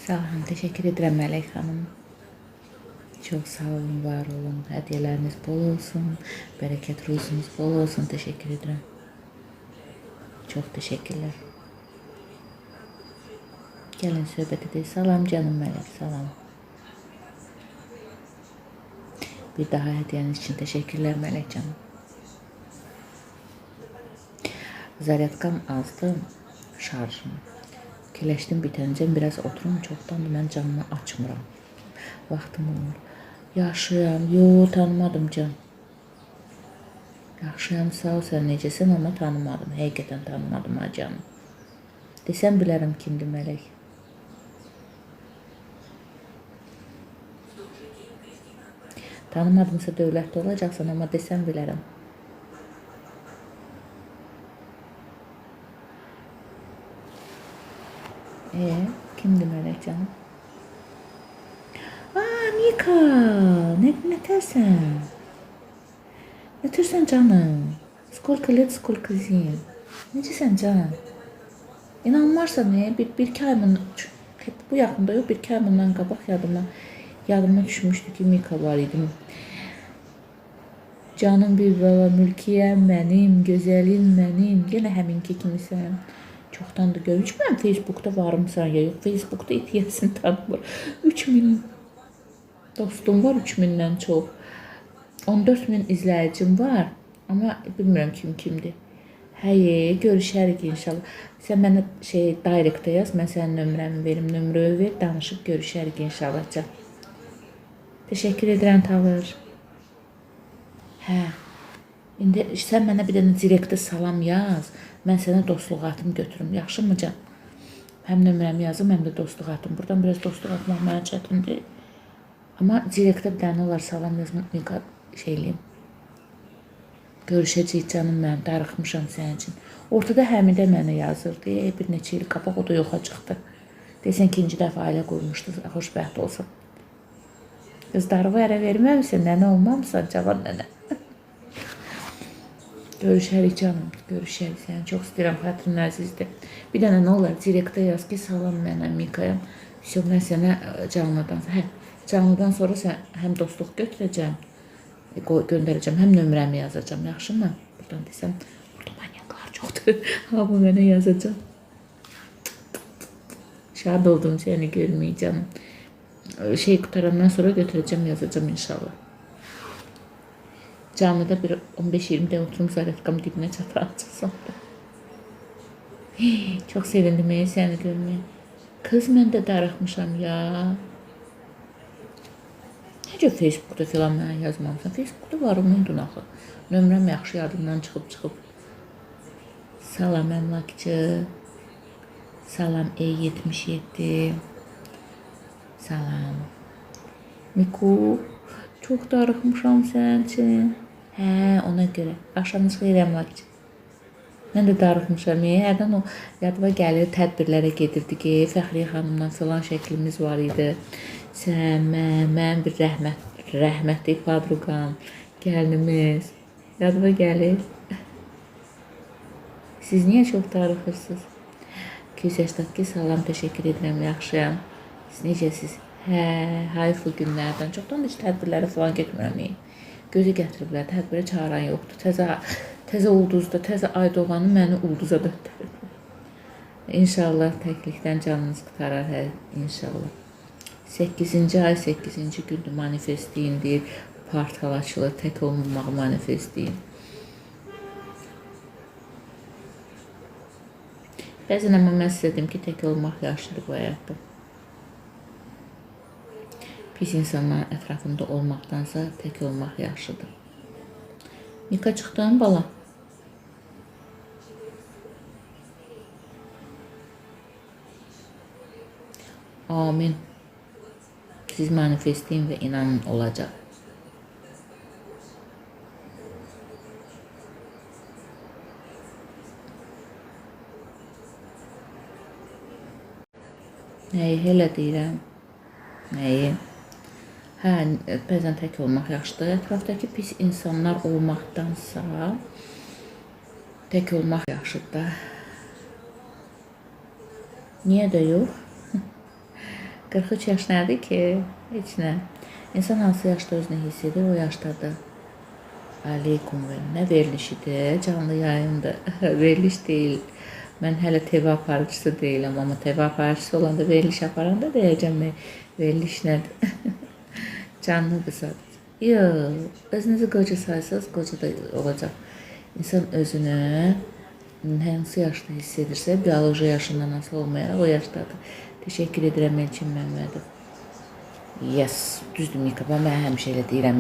Sağ olun, teşekkür edirəm Mələk xanım. Çox sağ olun, var olun. Hədiyələriniz bol olsun, bərəkət ruzunuz bol olsun. Teşekkür edirəm. Çox təşəkkürlər. Gəlin söhbət edək. Salam canım Mələk, salam. Bir daha hədiyəniz üçün təşəkkürlər Mələk canım. Zaryadkam azdı, şarjım. Fikirləşdim bitəncəm biraz oturum, çoxdandır mən canımı açmıram. Vaxtım olmur. Yaxşıyam, tanımadım can. Yaxşıyam, sağ ol, sən necəsən, amma tanımadım, həqiqətən tanımadım ha canım. Desəm bilərəm kimdir Mələk. Tanımadımsa dövlətdə olacaqsan, amma desəm bilərəm. Kimdir Mələk canım? Mika, nətərsən? Nətərsən canım? Skolka let, skolka zim. Necəsən canım? İnanmarsan, bir-iki ayımın, bu yaxında yox, bir-iki ayımından qabaq yadıma düşmüşdü ki, Mika var idim. Canım bir baba, mülkiyəm mənim, gözəlim mənim, yenə həminki kimisən. Çoxdandır görmüş. Mən Facebook'da varımsan ya yox. Facebook'da itiyəsini tanımır. 3000 dostum var, 3000'dən çox. 14.000 izləyicim var. Amma bilmirəm kimdir. Görüşərik inşallah. Sən mənə direct'da yaz, mən sənin nömrəmi verim, nömrəyi ver, danışıb görüşərik inşallah can. Təşəkkür edirəm Tavır. İndi sən mənə bir dənə direktdə salam yaz. Mən sənə dostluq atım götürüm. Yaxşı mı can? Həm nömrəmi yazım, həm də dostluq atım. Buradan biraz dostluq atmaq mənə çətindir. Amma direktdə bir dənə olar salam yazmaq eləyim. Görüşəcəyik canım mənim, darıxmışam sənin üçün. Ortada Həmidə mənə yazırdı. Bir neçə il qabaq o da yoxa çıxdı. Desən ikinci dəfə ailə qurmuşdu, xoşbəxt olsun. Qızlarıma ərə verməmişsən, nənə olmamısan, cavan nənə. Görüşərik canım, görüşərik. Səni çox istəyirəm, xətrin əzizdir. Bir dənə nə olar, direktdə yaz ki, salam mənə, Mikayam. Mən sənə canlıdan sonra həm dostluq götürəcəm, göndərəcəm, həm nömrəmi yazacam, yaxşı mı? Buradan desəm, burada manyaklar çoxdur. Bu mənə yazacam. Şad oldum səni görməyi canım. Qutarandan sonra götürəcəm, yazacam inşallah. Canlıda bir 15-20 də oturum zaryadkam dibinə çataracaqsam da. Çox sevindim səni görməyə. Qız, mən də darıxmışam ya. Necə Facebook'da filan mənə yazmamısan? Facebook'da var, unutdun axı. Nömrəm yaxşı yadımdan çıxıb. Salam əmlakçı. Salam E77. Salam. Miku, çox darıxmışam sənin üçün. Ona görə. Axşamınız xeyir əmlakçı. Mən də darıxmışam. Hərdən o yadıma gəlir, tədbirlərə gedirdik ki, Fəxriyə xanımla filan şəklimiz var idi. Sən, mən bir rəhmətli padruqam, gəlinimiz. Yadıma gəlir. Siz niyə çox darıxırsınız? 282 salam, təşəkkür edirəm, yaxşıyam. Siz necəsiz? Hayırlı günlərdən. Çoxdan heç tədbirlərə falan getmirəm. Gözü gətiriblər, tədbirə çağıran yoxdur. Təzə ulduzda, təzə ay doğanı məni ulduza döndürür. İnşallah təklikdən canınız qutarar, inşallah. 8-ci ay, 8-ci gündür manifestliyin deyir, portal açılır, tək olmamaq manifestliyin. Bəzən amma mən sizə dedim ki, tək olmaq yaxşıdır bu həyatda. Pis insanların ətrafında olmaqdansa tək olmaq yaxşıdır. Mika çıxdın bala? Amin. Siz manifestleyin və inanın olacaq. Elə deyirəm. Nəyi? Bəzən tək olmaq yaxşıdır. Ətrafdakı pis insanlar olmaqdansa tək olmaq yaxşıdır. Niyə də yox? 43 yaş nədir ki? Heç nə. İnsan hansı yaşda özünü hiss edir, o yaşdadır. Aleykum və nə verilişidir? Canlı yayındır. Veriliş deyil. Mən hələ TV aparıcısı deyiləm, amma TV aparıcısı olanda veriliş aparanda deyəcəm veriliş nədir? Canlıdır sadəcə. Yox, özünüzü qoca saysanız, qoca da olacaq. İnsan özünü hansı yaşda hiss edirsə, bioloji yaşından asılı olmayaraq o yaşdadır. Təşəkkür edirəm Elçin Məmmədov. Yes, düzdür Mika, mən həmişə elə deyirəm.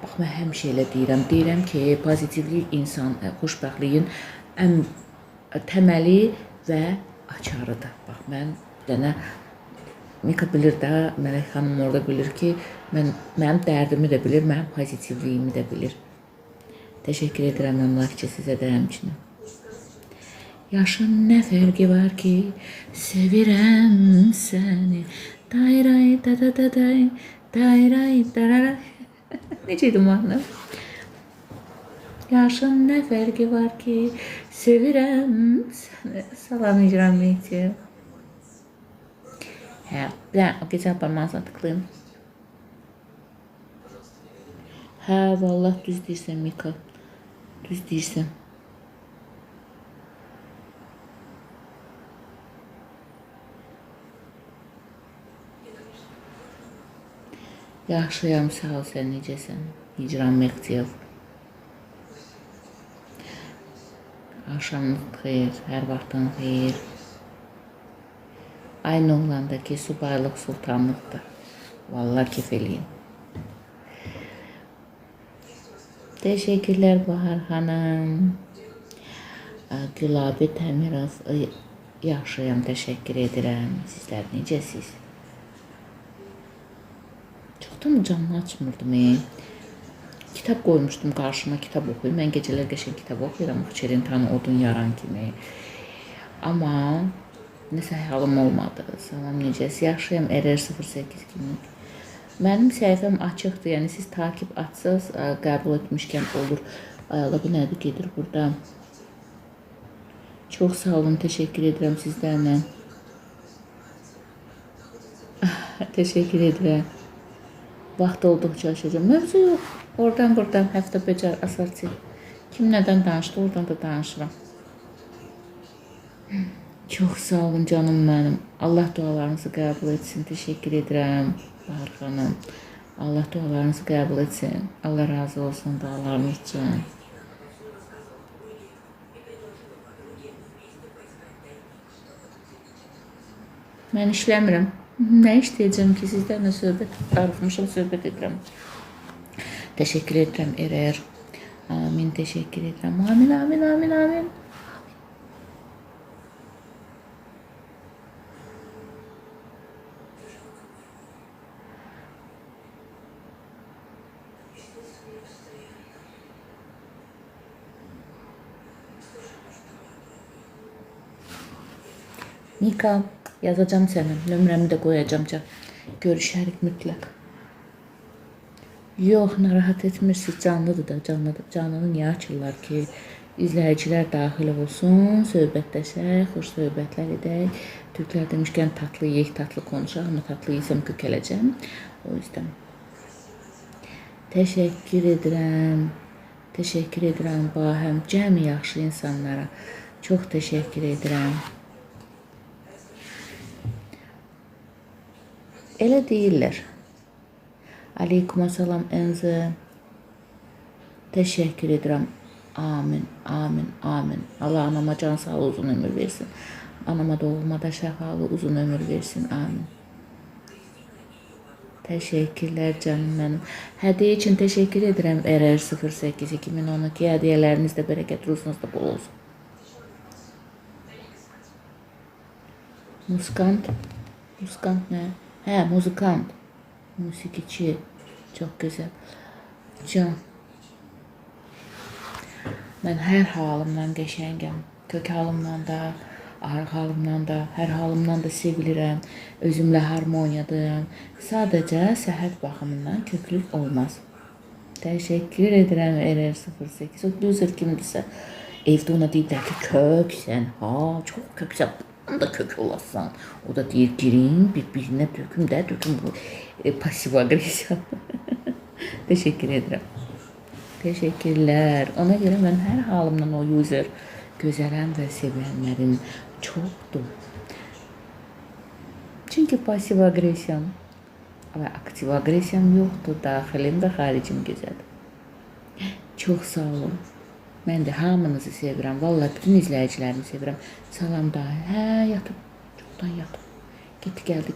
Bax, mən həmişə elə deyirəm. Deyirəm ki, pozitivlik insan, xoşbəxtliyin ən təməli və açarıdır. Bax, mən dənə Mika bilir də, Mələk xanım orada bilir ki, mənim dərdimi də bilir, mənim pozitivliyimi də bilir. Təşəkkür edirəm əmlakçı sizə də həmçinin. Yaşın nə fərqi var ki, sevirəm səni. Dayray da da da day, dayray dararay. Necə idi mahnı? Yaşın nə fərqi var ki, sevirəm səni. Salam icram Mehdi. Hə, o keçən parmağınıza tıklayın. Hə, vallahi düz deyirsən Mika. Düz deyirsən. Yaxşıyam, sağ ol, sən necəsən? Hicran Mehdiyev. Axşamınız xeyir, hər vaxtın xeyir. Aynı olanda ki, subaylıq sultanlıqdır. Vallahi keyf eləyin. Teşekkürler Bahar Hanım. Gülabi Təmirov. Yaxşıyam, təşəkkür edirəm. Sizlər necəsiz? Çoxdan canını açmırdım. Kitab qoymuşdum qarşıma, kitab oxuyum. Mən gecələr qəşəng kitab oxuyuram. Çerentanı odun yaran kimi. Amma nəsə halım olmadı. Salam, necəsiz? Yaxşıyam, RR08 kimi. Mənim səhifəm açıqdır, yəni siz takip açsaz, qəbul etmişkən olur. Ayala, bu nədir gedir burada? Çox sağ olun, təşəkkür edirəm sizlərlə. Təşəkkür edirəm. Vaxt olduqca açacağım. Mövzu yox, oradan buradan həftə becər asarçı. Kim nədən danışdı, oradan da danışıram. Çox sağ olun canım mənim. Allah dualarınızı qəbul etsin, təşəkkür edirəm. Bahar xanım, Allah dualarınızı qəbul etsin. Allah razı olsun dualarınız üçün. Mən işləmirəm. Nə işləyəcəm ki, sizlərlə söhbət arıqmışam, söhbət edirəm. Təşəkkür edirəm Erer. Amin, təşəkkür edirəm. Amin, amin, amin, amin. Mika, yazacağım sənə, nömrəmi də qoyacağım. Görüşərik mütləq. Yox, narahat etmirsiniz, canlıdır da, canlıdır. Canlını niyə açırlar ki, izləyicilər daxil olsun, söhbətləşək, xoş söhbətlər edək. Türklər demişkən tatlı yeyək, tatlı konuşaq, amma tatlı yeysəm kökələcəm. O yüzden. Təşəkkür edirəm. Təşəkkür edirəm Bahəm, cəmi yaxşı insanlara. Çox təşəkkür edirəm. Elə deyirlər. Aleyküm salam Enzi. Təşəkkür edirəm. Amin, amin, amin. Allah anama can sağlığı, uzun ömür versin. Anama doğulmada şəfalı, uzun ömür versin. Amin. Təşəkkürlər canım mənim. Hədiyyə üçün təşəkkür edirəm. RR08 2012 hədiyyələriniz də bərəkət, ruhunuz da bol olsun. Muskant. Muskant nə? Hə, muzikant. Musiqiçi. Çox gözəl. Can. Mən hər halımdan qəşəngəm. Kök halımdan da, arıq halımdan da, hər halımdan da sevilirəm. Özümlə harmoniyadayım. Sadəcə səhət baxımından köklük olmaz. Təşəkkür edirəm RR08. O loser kimdirsə, evdə ona deyiblər ki, köksən. Ha, çox köksən. Onu da kök olasan. O da deyir girin bir-birinə döküm bu pasiv agresiya. Teşekkür ederim. Teşekkürler. Ona göre ben her halımdan o user gözələm və sevənlərin çoxdur. Çünki pasiv agresiyam və aktiv agresiyam yoxdur. Daxilim və xaricim gözəldir. Çox sağ olun. Mən də hamınızı sevirəm. Vallahi bütün izləyicilərimi sevirəm. Salam da. Hə, yatıb. Çoxdan yatıb.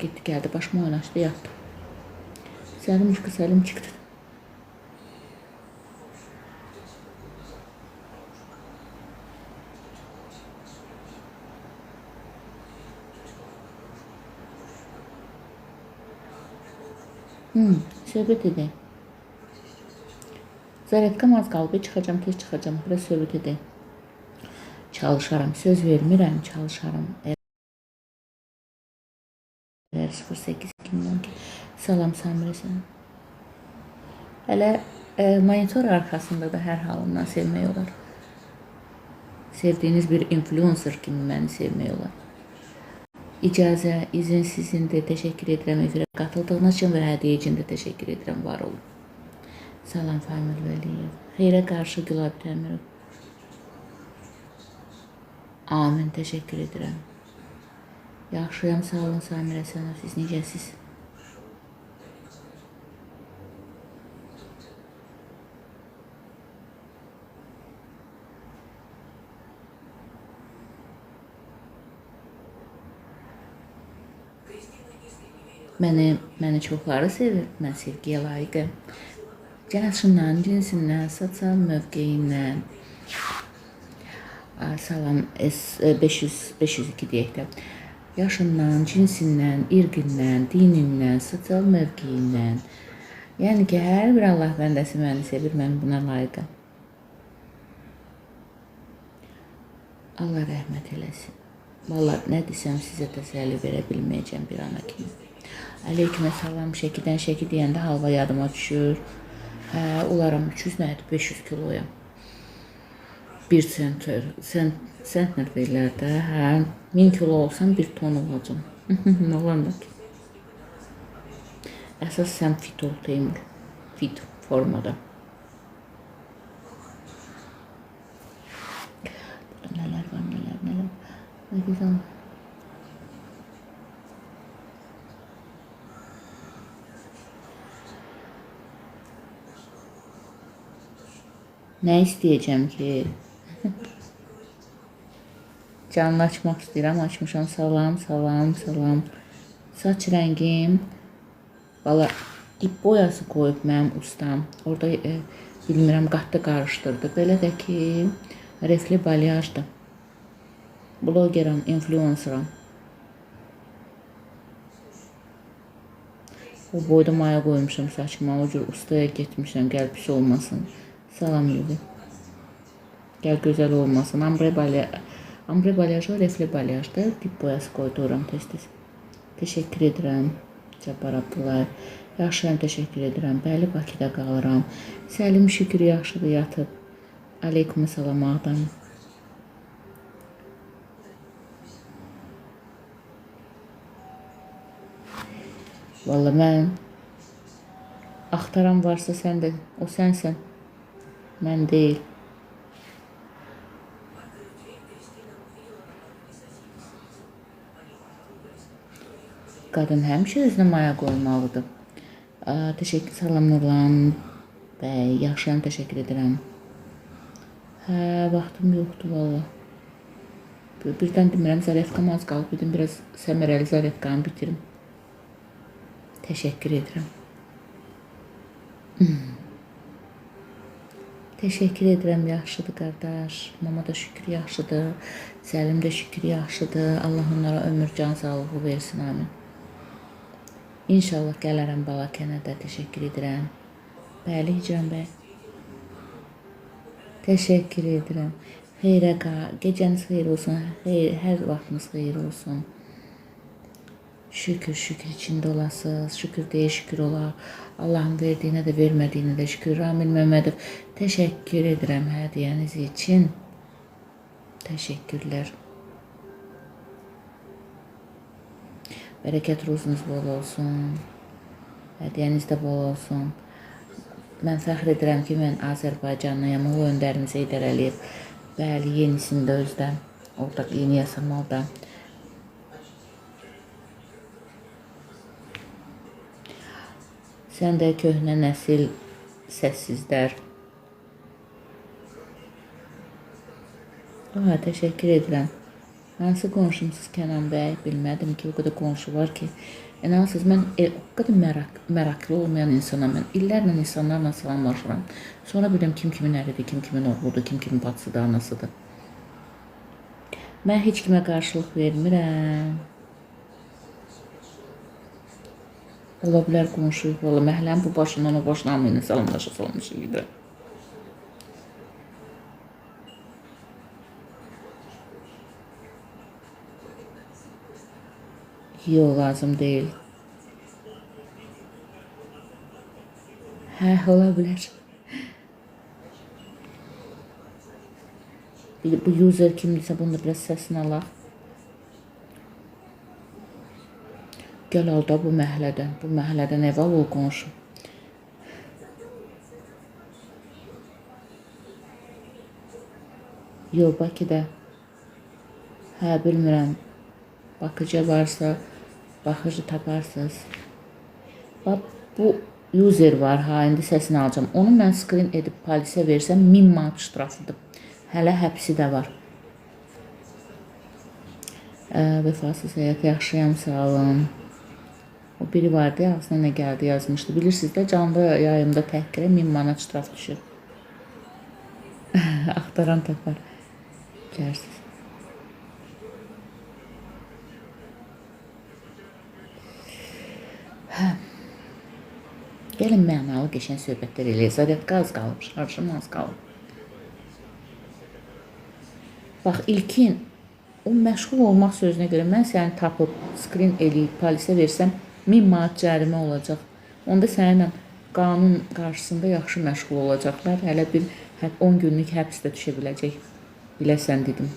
Getdi gəldi. Başıma oynaşdı, yatdı. Səlim çıxdı. Söhbət edək. Zaretkam az qalıb, çıxacam, tez çıxacam. Biraz söhbət edək. Çalışaram, söz vermirəm, çalışaram. 08-2012. Salam Samirə sənə. Hələ monitor arxasında da hər halımdan sevmək olar. Sevdiyiniz bir influencer kimi məni sevmək olar. İcazə, izin sizindir. Təşəkkür edirəm efirə qatıldığınız üçün və hədiyyə üçün də təşəkkür edirəm. Var olun. Salam Famil Vəliyev. Xeyrə qarşı Gülab Təmirov. Amin, təşəkkür edirəm. Yaxşıyam, sağ olun Samirə sənə. Siz necəsiz? Məni çoxları sevir. Mən sevgiyə layiqəm. Yaşından, cinsindən, sosial mövqeyindən. Salam S502 deyək də. Yaşından, cinsindən, irqindən, dinindən, sosial mövqeyindən. Yəni ki, hər bir Allah bəndəsi məni sevir, mən buna layiqəm. Allah rəhmət eləsin. Vallahi nə desəm sizə təsəlli verə bilməyəcəm bir ana kimi. Aleyküm salam, şəkidən şəki deyəndə halva yadıma düşür. Hə, olaram 300 nədir, 500 kiloyam. 1 sentner deyirlər də, hə, 1000 kilo olsam 1 ton olacam. Nə olandır ki? Əsas sən fit ol, Teymur. Fit formada. Burada nələr var, nələr. Nə güzel. Nə istəyəcəm ki? Canlı açmaq istəyirəm, açmışam. Salam. Saç rəngim. Valla dip boyası qoyub mənim ustam. Orada bilmirəm, qatda qarışdırdı. Belə də ki, refli balyajdır. Blogeram, influenceram. O boyda maya qoymuşam saçıma. O cür ustaya getmişəm, gəl pis olmasın. Salam Yuli. Gəl gözəl olmasın. Ambre balyajı, refli balyajdır. Dip boyası qoyduram tez-tez. Təşəkkür edirəm. Cəbbar Abdullayev. Yaxşıyam, təşəkkür edirəm. Bəli, Bakıda qalıram. Səlim şükür yaxşıdır, yatıb. Aleyküm salam Ağdam. Valla mən axtaran varsa sən də, o sənsən. Mən deyil. Qadın həmişə özünə maya qoymalıdır. Təşəkkür, salam Nurlan bəy, yaxşıyam, təşəkkür edirəm. Hə, vaxtım yoxdur valla. Birdən demirəm, zaretkam az qalıb, dedim, biraz səmərəli zaretkamı bitirim. Təşəkkür edirəm. Təşəkkür edirəm, yaxşıdır qardaş. Mama da şükür yaxşıdır. Səlim də şükür yaxşıdır. Allah onlara ömür, can sağlığı versin, amin. İnşallah gələrəm Balakənə də, təşəkkür edirəm. Bəli, Hicran bəy. Təşəkkür edirəm. Xeyrə gecəniz xeyir olsun, hər vaxtınız xeyir olsun. Şükür içində olasınız, şükür deyə şükür olar. Allahın verdiyinə də vermədiyinə də şükür. Ramil Məmmədov, təşəkkür edirəm hədiyyəniz üçün. Təşəkkürlər. Bərəkət ruzunuz bol olsun. Hədiyyəniz də bol olsun. Mən fəxr edirəm ki, mən Azərbaycanlıyam. O öndərimiz Heydər Əliyev. Bəli, yenisində özdə. Orada yeni yasamalda. Sən də köhnə nəsil səssizlər. Təşəkkür edirəm. Hansı qonşumsuz Kənan bəy? Bilmədim ki, o qədər qonşu var ki. İnansız, mən o qədər məraklı olmayan insanam. Mən illərlə insanlarla salamlaşıram. Sonra bilirəm kim kimin əridir, kim kimin oğludur, kim kimin bacısıdır, anasıdır. Mən heç kimə qarşılıq vermirəm. Ola bilər qonşuyuq, ola məhəllənin bu başından o başına hamı ilə salamlaşa gedirəm. Yox, lazım deyil. Hə, ola bilər. Bu user kimdirsə, bunu da biraz səsini alaq. Gəl al da bu məhəllədən. Bu məhəllədən ev al, ol qonşu. Yox, Bakıda. Hə, bilmirəm. Bakıca varsa, baxıcı taparsınız. Bax, bu user var, ha, indi səsini alacağım. Onu mən screen edib polisə versəm 1000 manat ştrafıdır. Hələ həbsi də var. Vəfasız həyat, yaxşıyam, sağ olun. O biri vardı, ağzına nə gəldi yazmışdı. Bilirsiniz də, canlı yayımda təhqirə 1000 manat ştraf düşür. Axtaran tapar. Gərsiniz. Gəlin mənalı qəşəng söhbətlər eləyək. Zaryadka az qalıb, şarjım az qalıb. Bax, İlkin, o məşğul olmaq sözünə görə mən səni tapıb, screen eləyib, polisə versəm 1000 manat cərimə olacaq. Onda səninlə qanun qarşısında yaxşı məşğul olacaqlar. Hələ bir 10 günlük həbs də düşə biləcək. Biləsən dedim.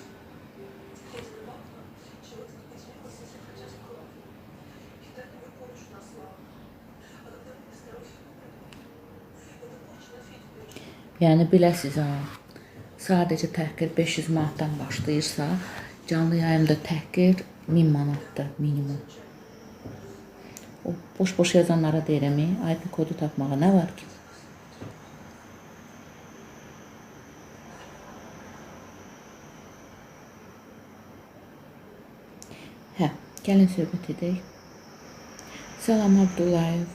Yəni biləsiz ha, sadəcə təhqir 500 manatdan başlayırsa, canlı yayımda təhqir 1000 manatdır minimum. O boş-boş yazanlara deyirəm, IP kodu tapmağa nə var ki? Hə, gəlin söhbət edək. Salam Abdullayev.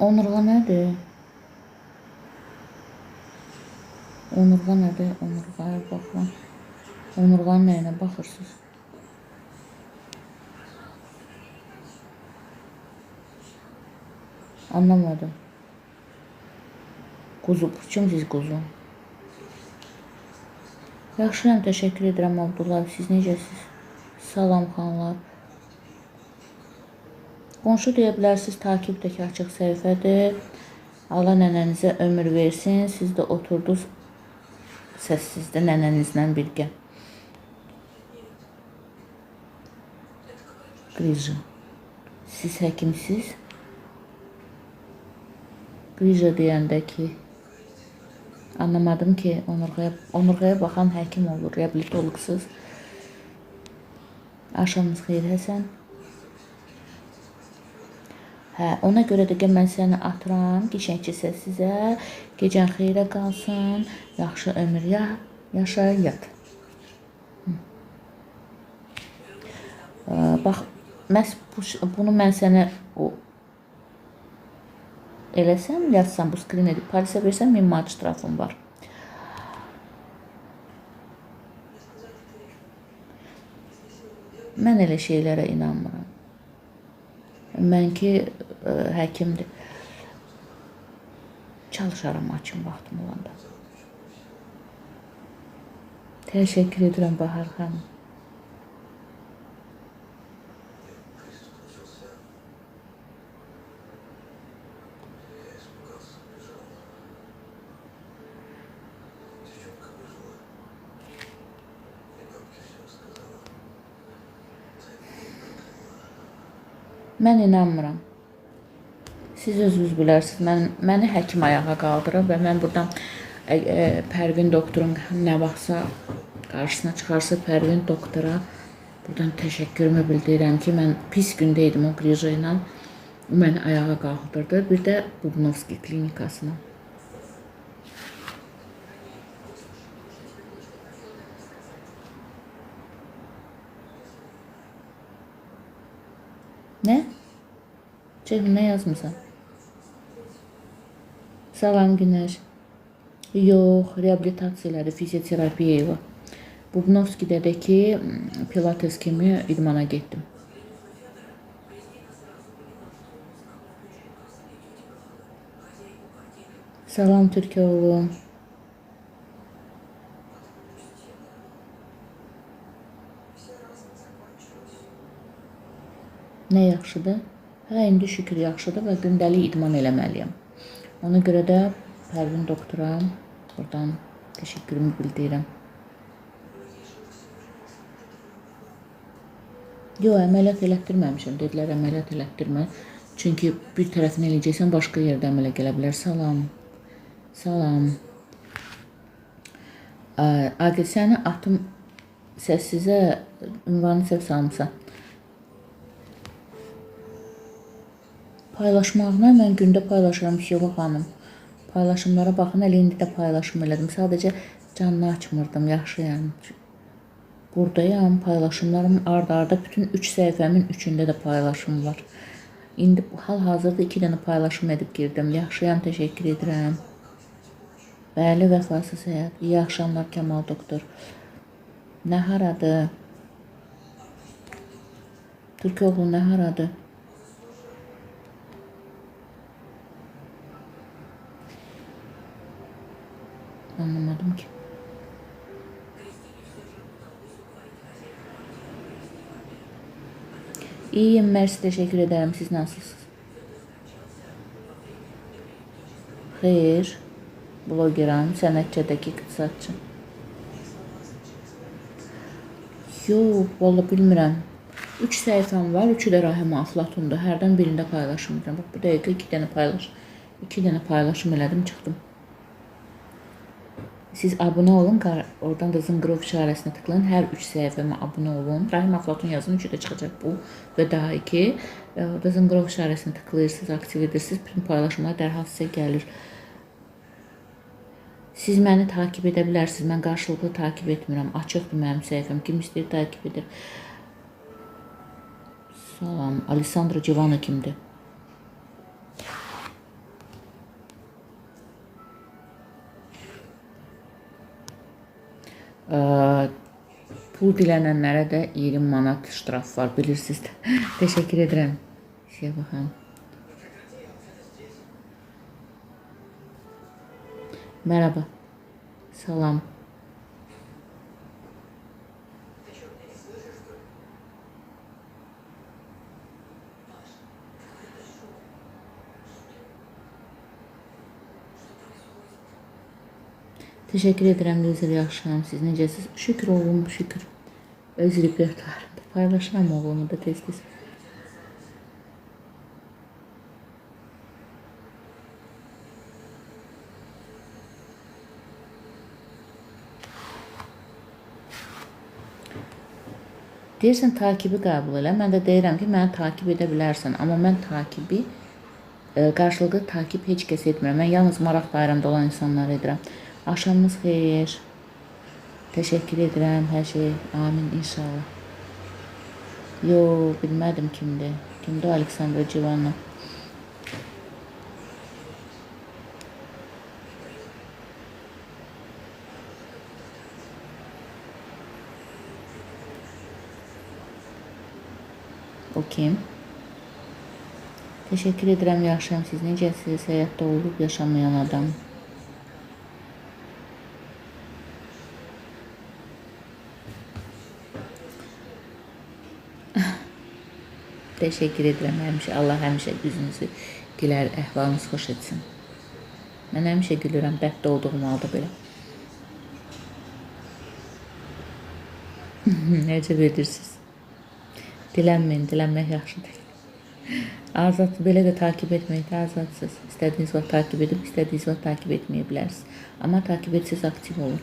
Onurğa nədir? Onurğa nədir? Onurğaya baxın. Onurğanın nəyinə baxırsınız? Anlamadım. Quzu, kimsiz quzu? Yaxşıyam, təşəkkür edirəm Abdullayev. Siz necəsiz? Salam xanlar. Qonşu deyə bilərsiniz, takibdəki açıq səhifədir. Allah nənənizə ömür versin. Siz də oturdunuz səssizdə nənənizlə birgə. Qrija. Siz həkimsiz? Qrija deyəndə ki, anlamadım ki, onurğaya baxan həkim olur, reabilitoloqsuz. Axşamınız xeyir, Həsən. Hə, ona görə də mən səni atıram, qəşəngcə səssizə, gecən xeyrə qalsın, yaxşı ömür yaşa, yat. Bax, bunu mən sənə eləsəm, yazsam, bu screen edib, polisə versəm 1000 manat ştrafım var. Mən elə şeylərə inanmıram. Mən ki, həkimdir. Çalışaram hakim vaxtım olanda. Təşəkkür edirəm Bahar xanım. Mən inanmıram. Siz özünüz bilərsiniz. Məni həkim ayağa qaldırıb və mən buradan Pərvin doktorun nə vaxtsa qarşısına çıxarsa Pərvin doktora buradan təşəkkürümü bildirirəm ki, mən pis gündə idim o qrıja ilə. O məni ayağa qaldırdı. Bir də Bubnovski klinikasına. Nə? Ceyhun, nə yazmısan? Salam Günəş. Yox, reabilitasiyaları, fizioterapiya ilə. Bubnovski dedi ki, pilates kimi idmana getdim. Salam Türkiyə oğlum. Nə yaxşıdır? Hə, indi şükür yaxşıdır və gündəlik idman eləməliyəm. Ona görə də Pərvin doktora buradan təşəkkürümü bildirirəm. Yox, əməliyyat elətdirməmişəm. Dedilər, əməliyyat elətdirmə. Çünki bir tərəfini eləyəcəksən, başqa yerdə əmələ gələ bilər. Salam. Salam. Aqil, səni atım səssizə ünvanı səhv salmışsan. Paylaşmağına mən gündə paylaşıram Şeva xanım. Paylaşımlara baxın, elə indi də paylaşım elədim. Sadəcə canını açmırdım, yaxşıyam. Buradayam, paylaşımlarım arda-arda bütün 3 səhifəmin 3-ündə də paylaşım var. İndi hal-hazırda 2 dənə paylaşım edib girdim. Yaxşıyam, təşəkkür edirəm. Bəli, vəfasız həyat. İyi axşamlar Kəmal doktor. Nə haradır? Türkiyə oğlu nə haradır? Anlamadım ki. İyiyim, mersi, teşekkür ederim. Siz nasılsınız? Xeyr. Blogeram, sənətçədəki iqtisadçı. Yox, vallahi bilmirəm. 3 səhifəm var, 3-ü də Rahimə Aflatundur. Hərdən birində paylaşım edirəm. Bax, bu dəqiqə 2 dənə paylaşım elədim, çıxdım. Siz abunə olun, oradan da zınqrov işarəsinə tıklayın. Hər 3 səhifəmə abunə olun. Rahimə Aflatun yazın, 3-ü də çıxacaq bu və daha 2. Orada zınqrov işarəsinə tıklayırsınız, aktiv edirsiniz. Bütün paylaşımlar dərhal sizə gəlir. Siz məni takip edə bilərsiniz. Mən qarşılıqlı takip etmirəm. Açıqdır mənim səhifəm. Kim istəyir takip edir. Salam. Alessandra Civana kimdir? Pul dilənənlərə də 20 manat ştraf var. Bilirsiniz də. Təşəkkür edirəm. Şeye baxın. Merhaba. Salam. Teşekkür ederim Lüzer, yaxşıyam. Siz necəsiz? Şükür oğlum, şükür. Öz repertuarımda paylaşıram oğlumu da tez-tez. Deyirsən takibi qəbul elə. Mən də deyirəm ki, məni takip edə bilərsən. Amma mən takibi, qarşılıqlı takip heç kəs etmirəm. Mən yalnız maraq dairəmdə olan insanları edirəm. Axşamınız xeyir. Təşəkkür edirəm hər şey. Amin inşallah. Yox, bilmədim kimdir. Kimdir o Aleksandra Civana? O kim? Teşekkür edirəm, yaxşıyam. Siz necəsiz? Həyatda olub yaşamayan adam. Teşekkür edirəm həmişə. Allah həmişə üzünüzü gülər, əhvalınız xoş etsin. Mən həmişə gülürəm, dərddə olduğum halda belə. Necə bilirsiniz? Dilənməyin, dilənmək yaxşı deyil. Azad belə də takip etməkdə azadsınız. İstədiyiniz vaxt takip edib, istədiyiniz vaxt takip etməyə bilərsiniz. Amma takip etsiniz aktiv olur.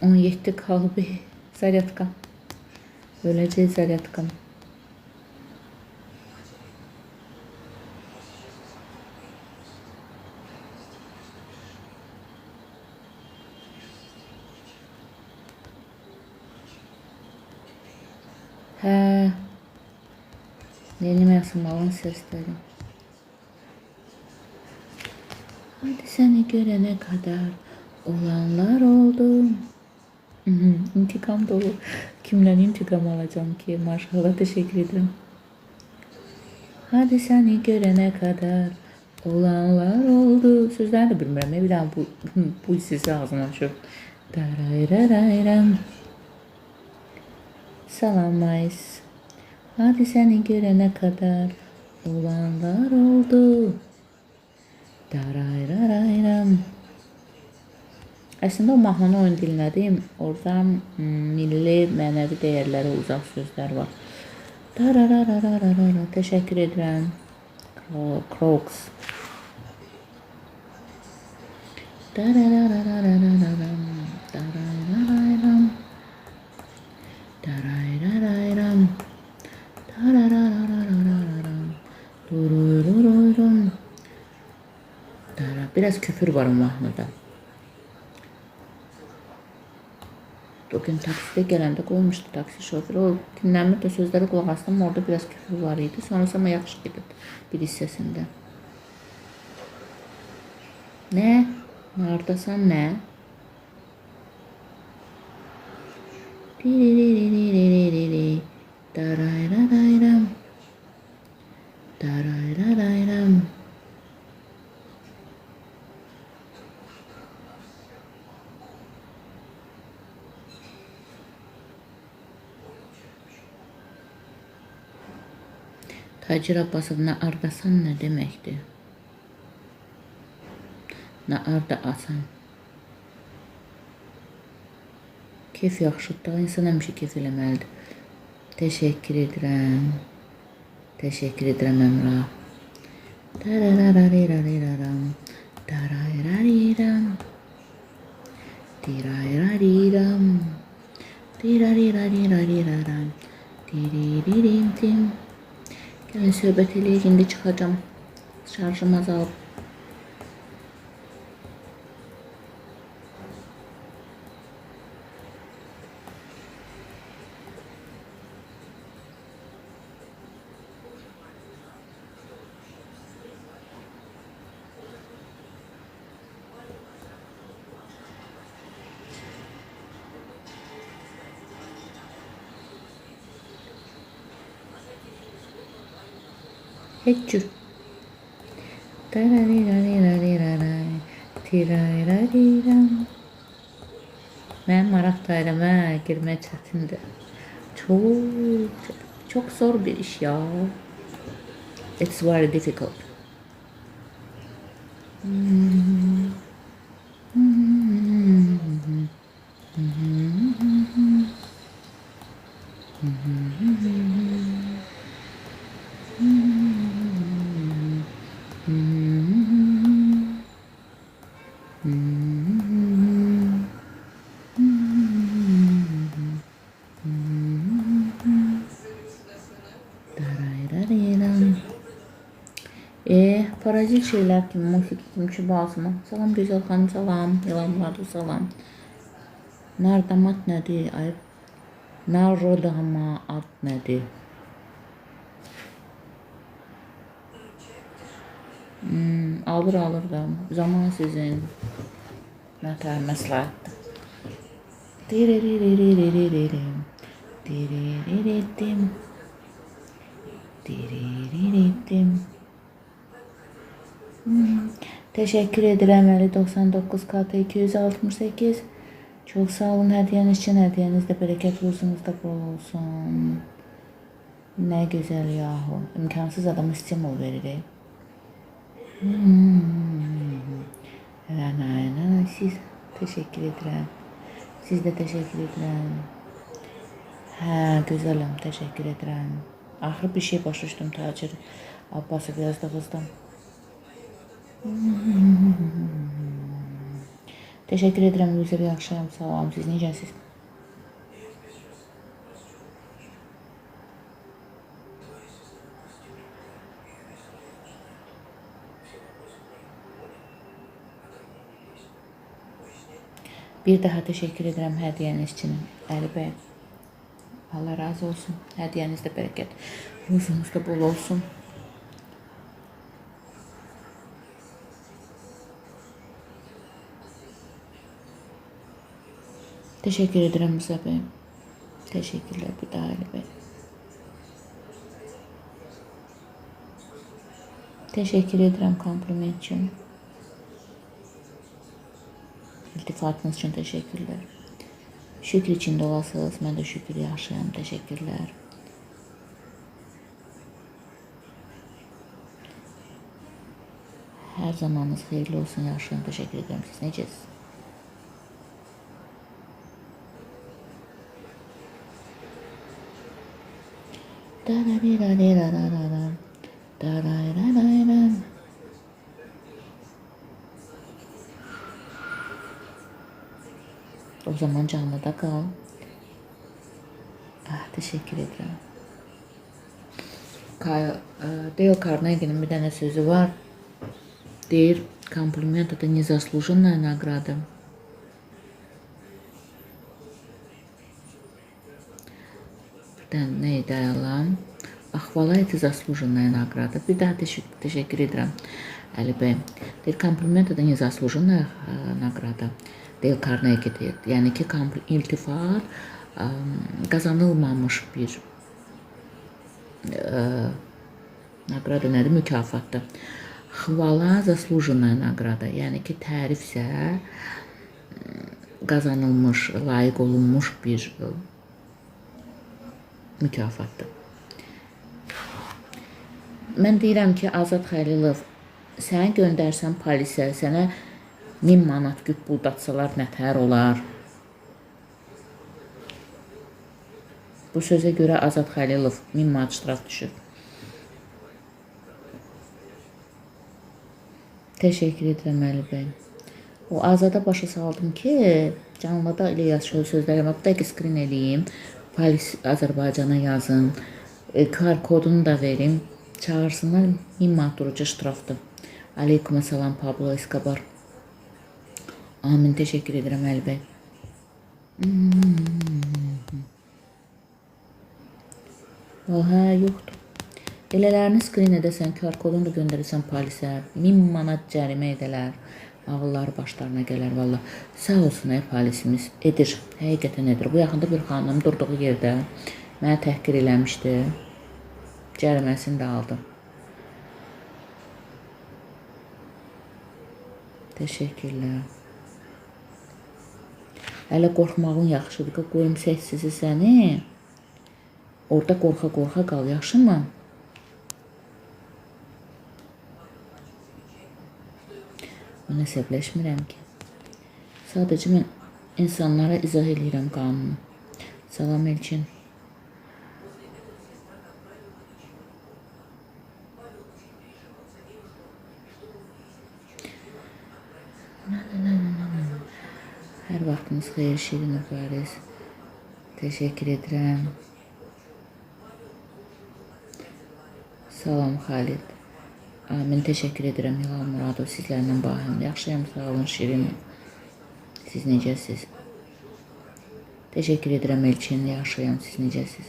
On 7 kalbi zaryadka. Böylece zaryadkam. Hə. Yeni məhsulların səsləri. Hadi səni görənə kadar olanlar oldu. İntikam dolu. Kimden intikam alacağım ki? Maşallah, teşekkür ederim. Hadi seni görene kadar olanlar oldu. Sözler de bilmirəm. Bir daha bu sesi ağzına açıb. Darayraram. Salamayız. Hadi seni görene kadar olanlar oldu. Darayraram. Əslində o mahnını oyun dinlədim. Orada milli mənəvi dəyərlərə uzaq sözlər var. Darararararara. Təşəkkür edirəm. Crocs. Dararararararam. Dararararam. Dararararam. Dararararararam. Dururururum. Biraz küfür var o mahnıda. O gün takside gələndə qoymuşdu taksi şoförü. O dinləmir də sözlərə qulaq asdım. Orada biraz küfür var idi. Sonrası ama yaxşı gedirdi bir hissəsində. Nə? Hardasan nə? Darayraram. Darayraram. Tacir Abbasov, nə ardasan nə deməkdir? Nə arda asan? Keyf yaxşıdır. İnsan həmişə keyf eləməlidir. Təşəkkür edirəm. Təşəkkür edirəm Əmrah. Darararariraram. Darararariram. Dirarariram. Dirararariraram. Diriririm. Gəlin söhbət eləyək, indi çıxacam. Şarjım azalıb. Heç cür. Mənim maraq dairəmə girmək çətindir. Çok zor bir iş ya. It's very difficult. Parazit şeyler kimi, musiki kimi şu bazıma. Salam Güzel xanım, salam. Yalanlardı, salam. Nardamat nədir? Ayıb. Narodamaat nədir? Alır da. Zaman sizin. Nətər məsləhətdir. Diriririm. Diriririm. Diriririm. Teşekkür ederim Ali 99 KT 268. Çok sağ olun hediyeniz için. Hediyeniz de bereketli olsun, da bol olsun. Nə gözəl yahu. İmkansız adama stimul verir. Siz təşəkkür edirəm. Siz də təşəkkür edirəm. Hə, gözələm, təşəkkür edirəm. Axırı bir şey başa düşdüm, Tacir Abbasov yazdığınızdan. Təşəkkür edirəm, Üzr, yaxşıyam, sağ olun. Siz necəsiz? Bir daha təşəkkür edirəm hədiyyəniz üçün, Əli bəy. Allah razı olsun. Hədiyyənizdə bərəkət. Ruzunuzda bol olsun. Təşəkkür edirəm Musa bəy. Təşəkkürlər bir daha Əli bəy. Təşəkkür edirəm kompliment üçün. İltifatınız üçün təşəkkürlər. Şükür içində olasınız. Mən də şükür yaşayam. Təşəkkürlər. Hər zamanınız xeyirli olsun. Yaşayam. Təşəkkür edirəm. Siz necəsiz? O zaman canlıda qal. Teşekkür edirəm. Dale Carnegie'nin bir dənə sözü var. Deyir, kompliment это незаслуженная награда. Birdən nə edəyəlim? Ахвала это заслуженная награда. Bir daha teşekkür edirəm Əli bəy. Deyir, kompliment это незаслуженная нагрada. Dale Carnegie deyir. Yəni ki, iltifat qazanılmamış bir nagrada nədir? Mükafatdır. Xvala zaslujенная nagrada. Yəni ki, tərif isə qazanılmış, layiq olunmuş bir mükafatdır. Mən deyirəm ki, Azad Xəlilov, səni göndərsən polisə, sənə 1000 manat güp buldatsalar nətər olar? Bu sözə görə Azad Xəlilov 1000 manat ştraf düşür. Təşəkkür edirəm Əli bəy. O Azada başa saldım ki, canlıda elə yazışılı sözlər var. Bu dəqiqə skrin eləyim. Polis Azərbaycana yazın. QR kodunu da verim. Çağırsınlar 1000 manat durucu ştrafdır. Aleyküm salam Pablo Escobar. Amin, təşəkkür edirəm Əli bəy. Hə, yoxdur. Elələrini skrin edəsən, QR kodunu da göndərəsən polisə, 1000 manat cərimə edələr, ağılları başlarına gələr valla. Sağ olsun polisimiz, edir, həqiqətən edir. Bu yaxında bir xanım durduğu yerdə mənə təhqir eləmişdi, cəriməsini də aldım. Təşəkkürlər. Hələ qorxmağın yaxşıdır, qoyum səssizi səni. Orada qorxa-qorxa qal, yaxşı mı? Mən əsəbləşmirəm ki. Sadəcə mən insanlara izah edirəm qanunu. Salam Elçin. Hər vaxtınız xeyir, şirin öpəriz. Təşəkkür edirəm. Salam Xalid. Amin, təşəkkür edirəm Hilal Muradov. Sizlərlə bahəm. Yaxşıyam, sağ olun, şirin. Siz necəsiz? Təşəkkür edirəm Elçin, yaxşıyam, siz necəsiz?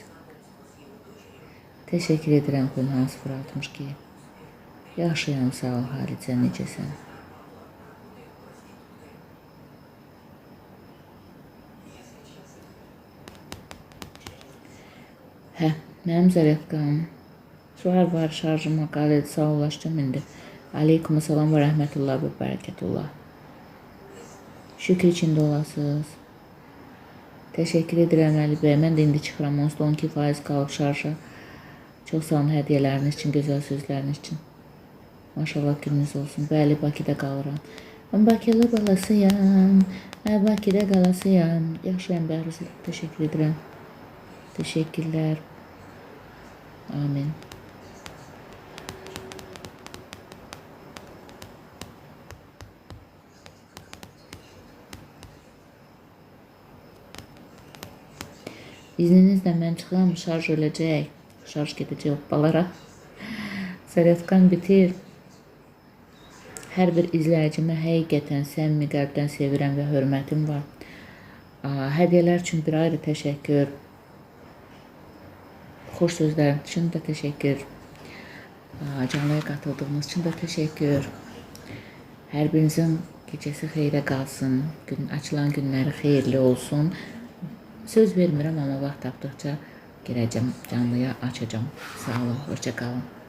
Təşəkkür edirəm Xunhas 062. Yaxşıyam, sağ ol Xalid, sən necəsən? Hə, mənim zərəfqam. Sual var, şarjıma qaledi, sağ olaşcam indi. Aleyküm salam və rəhmətullah və bərəkətullah. Şükür içində olasınız. Təşəkkür edirəm Əli bəy. Mən də indi çıxıram, onsuz da 12% qalıb şarja. Çox sağ olun hədiyyələriniz üçün, gözəl sözləriniz üçün. Maşallah gününüz olsun. Bəli, Bakıda qalıram. Mən Bakılı balasıyam. Bakıda qalasıyam. Yaxşıyam Bəhruz. Təşəkkür edirəm. Təşəkkürlər. Amin. İzninizlə mən çıxıram, şarj öləcək. Şarj gedəcək hoppalara. Sərəfqan bitir. Hər bir izləyicimə həqiqətən səmimi qəlbdən sevirəm və hörmətim var. Hədiyyələr üçün bir ayrı təşəkkür. Xoş sözlər üçün də təşəkkür. Canlıya qatıldığınız üçün də təşəkkür. Hər birinizin gecəsi xeyrə qalsın. Açılan günləri xeyirli olsun. Söz vermirəm, amma vaxt tapdıqca girəcəm, canlıya açacağım. Sağ olun, hoşça qalın.